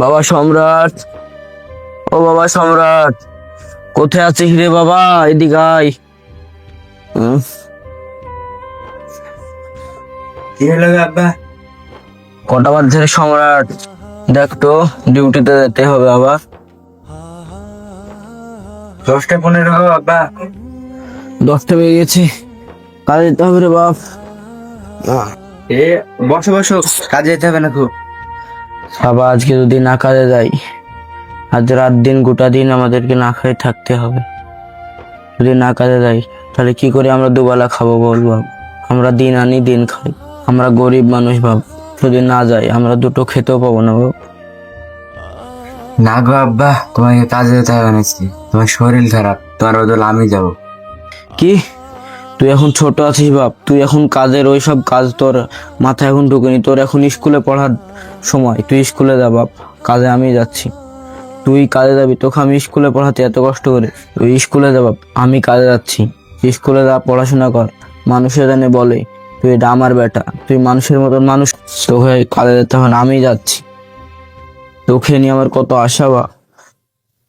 বাবা সম্রাট, ও বাবা সম্রাট, কোথায় আছিস রে বাবা? এদিকে আয়। কি হলো আব্বা? কটা বাজছে রে সম্রাট? দেখ তো, ডিউটিতে যেতে হবে আবার। 10টা 15 আব্বা। 10টা বেজে গেছে, কাজে যেতে হবে রে বাপ। বসো বসো, কাজে যেতে হবে না খুব। বাবা আজকে যদি না কাজে যাই, আজ রাত দিন গোটা দিন আমাদেরকে না খেয়ে থাকতে হবে। যদি না কাজে যাই তাহলে কি করে আমরা দুবেলা খাবো বল বাপ? আমরা দিন আনি দিন খাই, আমরা গরিব মানুষ বাপ। যদি না যাই আমরা দুটো খেতেও পাবো না বাপ। না গো আব্বা, তোমাকে কাজে যেতে হবে না, তোমার শরীর খারাপ, তোমার বদলে আমি যাবো। কি, তুই এখন ছোট আছিস বাপ? তুই এখন কাজের ওই সব কাজ তোর মাথায় এখন ঢুকেনি। তোর এখন স্কুলে পড়ার সময়, তুই স্কুলে যা বাপ, কাজে আমি যাচ্ছি। তুই কাজে যাবি, তোকে আমি স্কুলে পড়াতে এত কষ্ট করে, তুই স্কুলে যা বাপ, আমি কাজে যাচ্ছি। স্কুলে যা, পড়াশোনা কর। মানুষের জানে বলে তুই এটা আমার বেটা, তুই মানুষের মতন মানুষ। তোকে কাজে যেতে হবে না, আমি যাচ্ছি। তোকে নিয়ে আমার কত আশা বা,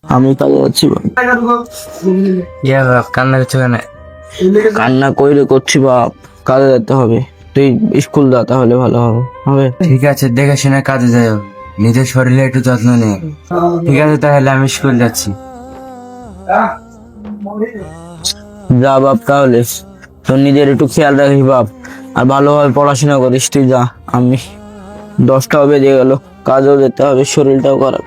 আমি কাজে যাচ্ছি বাপ। কান্না করছো কেন? কান্না কইরে করছি বাপ, কাজে যেতে হবে। তুই স্কুল যা, তাহলে ভালো হবে। ঠিক আছে, দেখে শুনে কাজে যাও, নিজের শরীরে একটু যত্ন নিও। ঠিক আছে, তাহলে আমি স্কুল যাচ্ছি। যা বাপ, তাহলে তোর নিজের একটু খেয়াল রাখিস বাপ, আর ভালোভাবে পড়াশোনা করিস। তুই যা, আমি 10টাও বেজে গেল, কাজেও যেতে হবে, শরীরটাও খারাপ।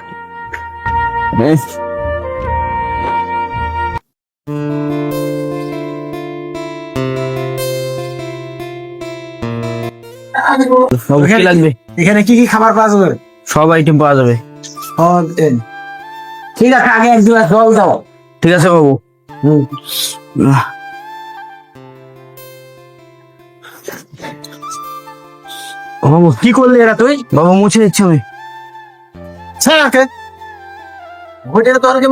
বাবু, কি লাগবে? এখানে কি কি খাবার পাওয়া যাবে? সব আইটেম পাওয়া যাবে। ঠিক আছে, আগে 1 গ্লাস জল দাও। ঠিক আছে বাবু। বাবু কি করলি এরা তুই? বাবু, মুছে দিচ্ছি আমি। হোটেলে তো অনেকে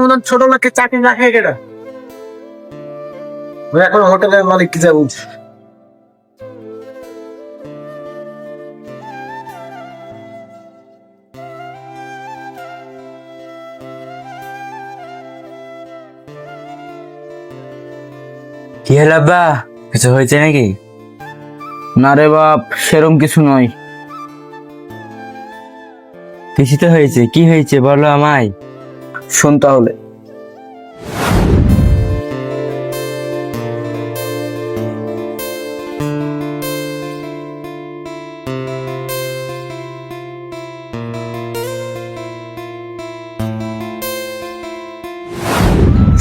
মতন ছোট লোককে চাকরি না খেয়ে কেটা এখন হোটেলের মালিক কি যা বলছে। কি হলো আব্বা, কিছু হয়েছে নাকি? না রে বাপ, সেরম কিছু নয়। কিছু তো হয়েছে, কি হয়েছে বলো আমায়। শোন তাহলে।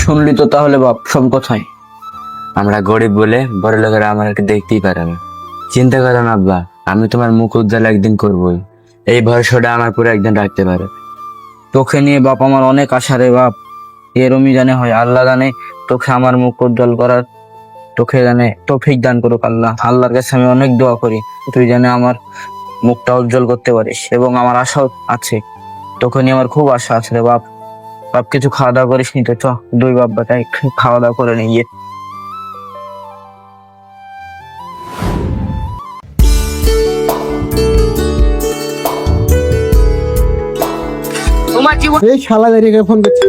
শুনলি তো তাহলে বাপ সব কথাই। আমরা গরিব বলে বড় লোকেরা আমাকে দেখতেই পারে না। চিন্তা করো না আব্বা, আমি তোমার মুখ উজ্জ্বল একদিন করবোই। এই ভরসাটা আমার পুরো একদিন রাখতে পারে। তোকে নিয়ে বাপ আমার অনেক আশা রে বাপ। এরমই জানে হয়, আল্লাহ জানে তোকে আমার মুখ উজ্জ্বল করার, তোকে জানে তৌফিক দান করুক আল্লাহ। আল্লাহর কাছে আমি অনেক দোয়া করি, তুই জানে আমার মুখটা উজ্জ্বল করতে পারিস, এবং আমার আশাও আছে। তোকে নিয়ে আমার খুব আশা আছে রে বাপ। বাপ, কিছু খাওয়া দাওয়া করিস নি তো? চ, দুই বাপ বেটাই খাওয়া দাওয়া করে নিয়ে। এই শালা দাঁড়িয়ে ফোন করছে।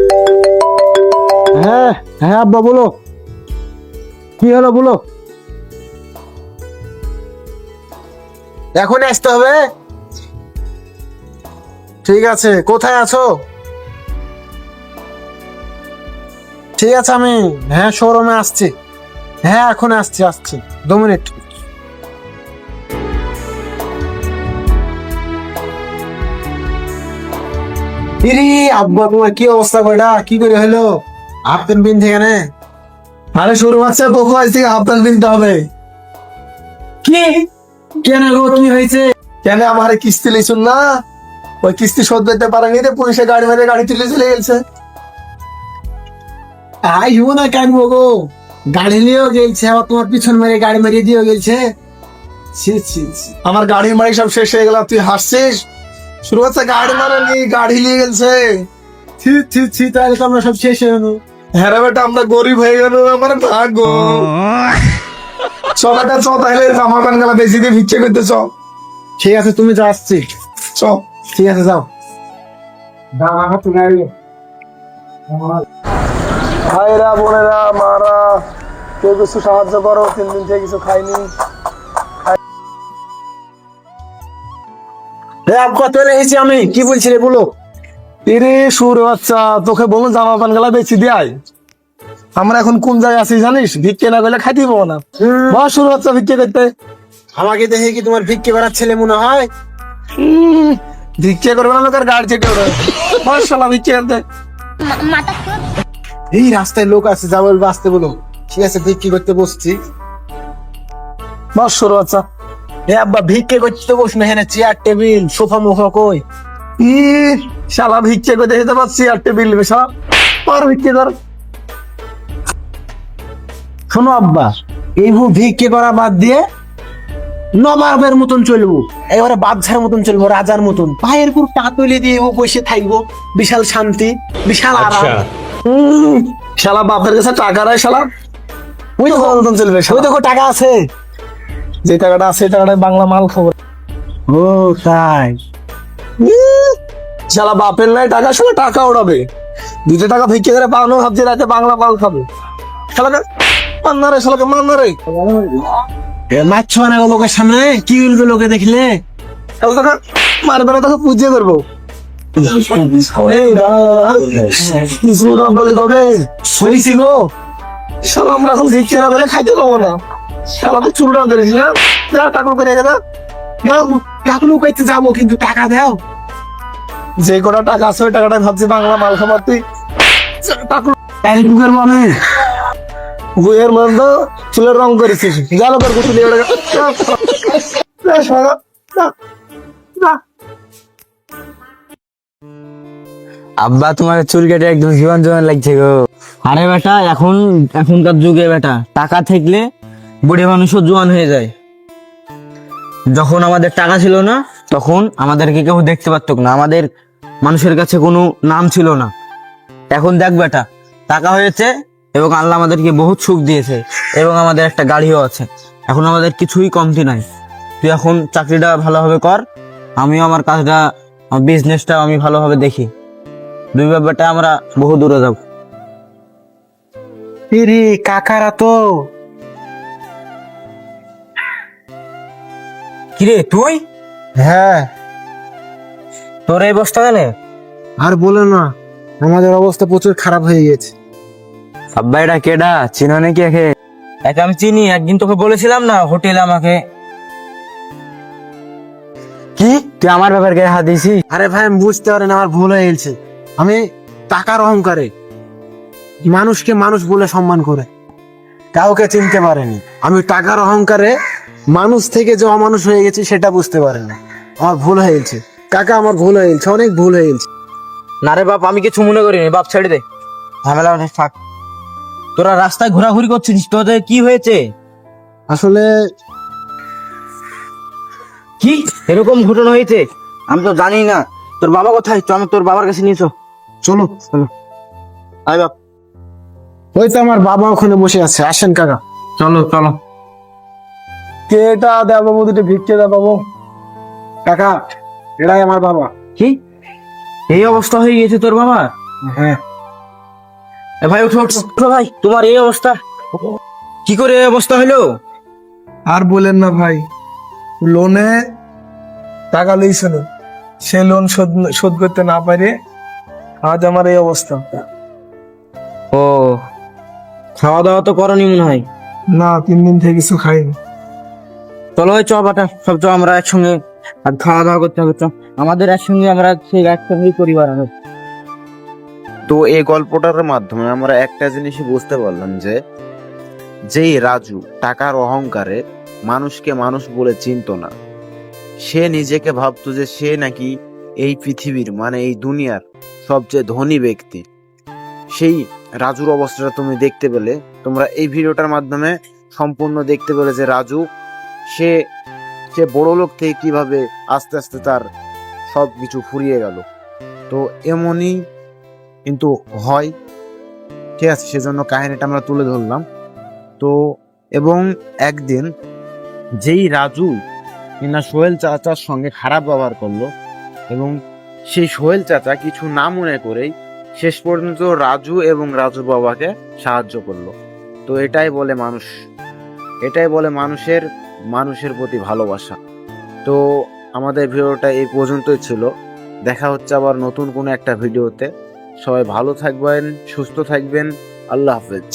হ্যাঁ হ্যাঁ আব্বা বলো, কি হলো বলো। এখন আসতে হবে? ঠিক আছে, কোথায় আছো? ঠিক আছে, আমি হ্যাঁ শোরুমে আসছি। হ্যাঁ এখন আসছি 2 মিনিট। আব্বা তোমার কি অবস্থা? কয়টা কি করে হলো? হাফ প্যান্ট পিন থেকে না? আরে শোরুম আছে, তোকে আজ থেকে হাফ প্যান্ট পিনতে হবে। কি কেন গো, কি হয়েছে? কেন আমার কিস্তি লিছুন না? ওই কিস্তি শোধ দিতে পারেনি রে, পুলিশে গাড়ি মেরে গাড়ি তুলে চলে গেছে। আইও না কেন গো, গাড়ি নিয়েও গেছে, আবার তোমার পিছন মেরে গাড়ি মেরে দিয়েও গেছে। আমার গাড়ি মারি সব শেষ হয়ে গেল, তুই হাসছিস? শুরু হচ্ছে গাড়ি মারানি, গাড়ি নিয়ে গেছে। তাহলে তো আমরা সব শেষ হয়ে গেল। হ্যাঁ রে বেটা, আমরা গরিব হয়ে গেল, আমার ভাগ্য। সবাইটা চ, তাহলে জামা প্যান্ট গেলা বেশি দিয়ে ভিচ্ছে করতে চ। ঠিক আছে, তুমি যা, আসছি চ। ঠিক আছে যাও। ভাইরা বোনেরা মারা কেউ কিছু সাহায্য করো, 3 দিন থেকে কিছু খাইনি। কত রেখেছি আমি, কি বলছিলে বলো? এরে সুর বাচ্চা, তোকে বলুন জামা প্যান্ট গেলা বেশি দেয়। আমরা এখন কোন জায়গায় আছি জানিস? ভিক্ষে না করলে খাইতে পাবো না। বস সুর বাচ্চা ভিক্ষে করতে। আমাকে দেখে কি তোমার ভিক্ষে করার ছেলে মনে হয়? ভিক্ষে করবে না, লোকের গাড়ি চেটে ওঠে। বস শালা ভিক্ষে করতে। এই রাস্তায় লোক আছে, যা বলবো আসতে বলো। ঠিক আছে, ভিক্ষে করতে বসছি। বস সুর বাচ্চা। এ আব্বা, ভিক্ষে করতে তো বস না, এখানে চেয়ার টেবিল সোফা মোফা কই? ই শালা ভিক্ষে করতে যেতে পারছি, চেয়ার টেবিল শালা পার ভিক্ষে কর। শোনো আব্বা, এই ভিক্ষে করা বাদ দিয়ে নবাবের মতন চলবো, এবারে বাদশার মতন চলবো, রাজার মতন। পায়ের উপর পা তুলে দিয়ে বসে থাকবো, বিশাল শান্তি, বিশাল আরাম। শালা বাপের কাছে টাকা নাই শালা, ওই তো মতন চলবে। ওই দেখো টাকা আছে, যে টাকাটা আছে টাকাটা বাংলা মাল খাবো। ও তাই? শালা বাপের নাই টাকা, শালা টাকা ওড়াবে। 2 টাকা ভিক্ষে করে পাওয়ানো, ভাবছে রাতে বাংলা মাল খাবে। শালাকে মান্না রে, শালাকে মান্না রে। মারছো না লোকের সামনে, কি বলবে লোকে দেখলে? মারবে না, তোকে পুজো করবো। আমরা এখন ভিক্ষে না করে খাইতে পাবো না। শালাকে চুলটা করেছি না, টাকা করে টাকা লুকাইতে যাবো, কিন্তু টাকা দাও। যে কটা টাকা আছে ওই টাকাটা ভাবছি বাংলা মাল খাবার। তুই টাকা মানে বইয়ের মধ্যে চুলের রং করেছিস, গেল কর তুলে। আব্বা তোমার চুল কেটে একদম জীবন জীবন লাগছে গো। আরে বেটা, এখনকার যুগে বেটা টাকা থাকলে বুড়ে মানুষও জোয়ান হয়ে যায়। যখন আমাদের টাকা ছিল না, তখন আমাদেরকে কেউ দেখতে পারত না, আমাদের মানুষের কাছে কোনো নাম ছিল না। এখন দেখ বেটা, টাকা হয়েছে এবং আল্লাহ আমাদেরকে বহুত সুখ দিয়েছে, এবং আমাদের একটা গাড়িও আছে। এখন আমাদের কিছুই কমতি নাই। তুই এখন চাকরিটা ভালোভাবে কর, আমিও আমার কাজটা, আমার বিজনেসটা আমি ভালোভাবে দেখি। দুই ব্যাপারটা আমরা বহু দূরে যাব। রে কাকারা তো। কিরে তুই? হ্যাঁ, তোর এই অবস্থা কেন? আর বলে না, আমাদের অবস্থা প্রচুর খারাপ হয়ে গেছে। আব্বা এটা কেডা, চিনো নাকি একে? একে আমি চিনি, একদিন তোকে বলেছিলাম না হোটেলে আমাকে। কি তুই আমার ব্যাপার গায়ে হাত দিয়েছিস? আরে ভাই, আমি বুঝতে পারি না, আমার ভুল হয়ে গেছে। আমি টাকার অহংকারে মানুষকে মানুষ বলে সম্মান করে কাউকে চিনতে পারেনি। আমি টাকার অহংকারে মানুষ থেকে যে অমানুষ হয়ে গেছি সেটা বুঝতে পারিনি। আমার ভুল হয়ে গেছে কাকা, আমার ভুল হয়ে গেছে, অনেক ভুল হয়ে গেছে। না রে বাপ, আমি কিছু মনে করিনি। বাপ ছেড়ে দে, ঝামেলা অনেক থাক। তোরা রাস্তায় ঘোরাঘুরি করছিস, তোদের কি হয়েছে? আসলে কি এরকম ঘটনা হয়েছে? আমি তো জানি না। তোর বাবা কোথায়? চল তোর বাবার কাছে নিয়ে চল। চলো চলো আয় বাপ। ওই তো আমার বাবা ওখানে বসে আছে, আসেন কাকা। চলো চলো। কে এটা? দেব বাবু, দুটো ভিক্ষে দেব বাবু। কাকা, এটাই আমার বাবা। কি এই অবস্থা হয়ে গেছে তোর বাবা? হ্যাঁ এ ভাই ওঠো ওঠো ওঠো ভাই, তোমার এই অবস্থা কি করে এই অবস্থা হলো? আর বলেন না ভাই, লোনে টাকা লইছিল, সে লোন শোধ করতে না পারে আজ আমার এই অবস্থা। ও, খাওয়া দাওয়া তো করনি মনে হয়? না, 3 দিন থেকে কিছু খাইনি। চলো চ বাটা, সব চ আমরা একসঙ্গে আর খাওয়া দাওয়া করতে হবে। চ আমাদের একসঙ্গে, আমরা সেই একসঙ্গেই পরিবার হবে। তো এই গল্পটার মাধ্যমে আমরা একটা জিনিসই বুঝতে পারলাম যে যেই রাজু টাকার অহংকারে মানুষকে মানুষ বলে চিনতো না, সে নিজেকে ভাবতো যে সে নাকি এই পৃথিবীর মানে এই দুনিয়ার সবচেয়ে ধনী ব্যক্তি। সেই রাজুর অবস্থাটা তুমি দেখতে পেলে, তোমরা এই ভিডিওটার মাধ্যমে সম্পূর্ণ দেখতে পেলে যে রাজু সে সে বড় লোক থেকে কিভাবে আস্তে আস্তে তার সব কিছু ফুরিয়ে গেল। তো এমনই কিন্তু হয়, ঠিক আছে, সেজন্য কাহিনীটা আমরা তুলে ধরলাম। তো এবং একদিন যেই রাজু কিনা সোহেল চাচার সঙ্গে খারাপ ব্যবহার করলো এবং সেই সোহেল চাচা কিছু না মনে করেই শেষ পর্যন্ত রাজু এবং রাজুর বাবাকে সাহায্য করলো। তো এটাই বলে মানুষ, এটাই বলে মানুষের প্রতি ভালোবাসা। তো আমাদের ভিডিওটা এই পর্যন্তই ছিল। দেখা হচ্ছে আবার নতুন কোনো একটা ভিডিওতে। সবাই ভালো থাকবেন, সুস্থ থাকবেন। আল্লাহ হাফেজ।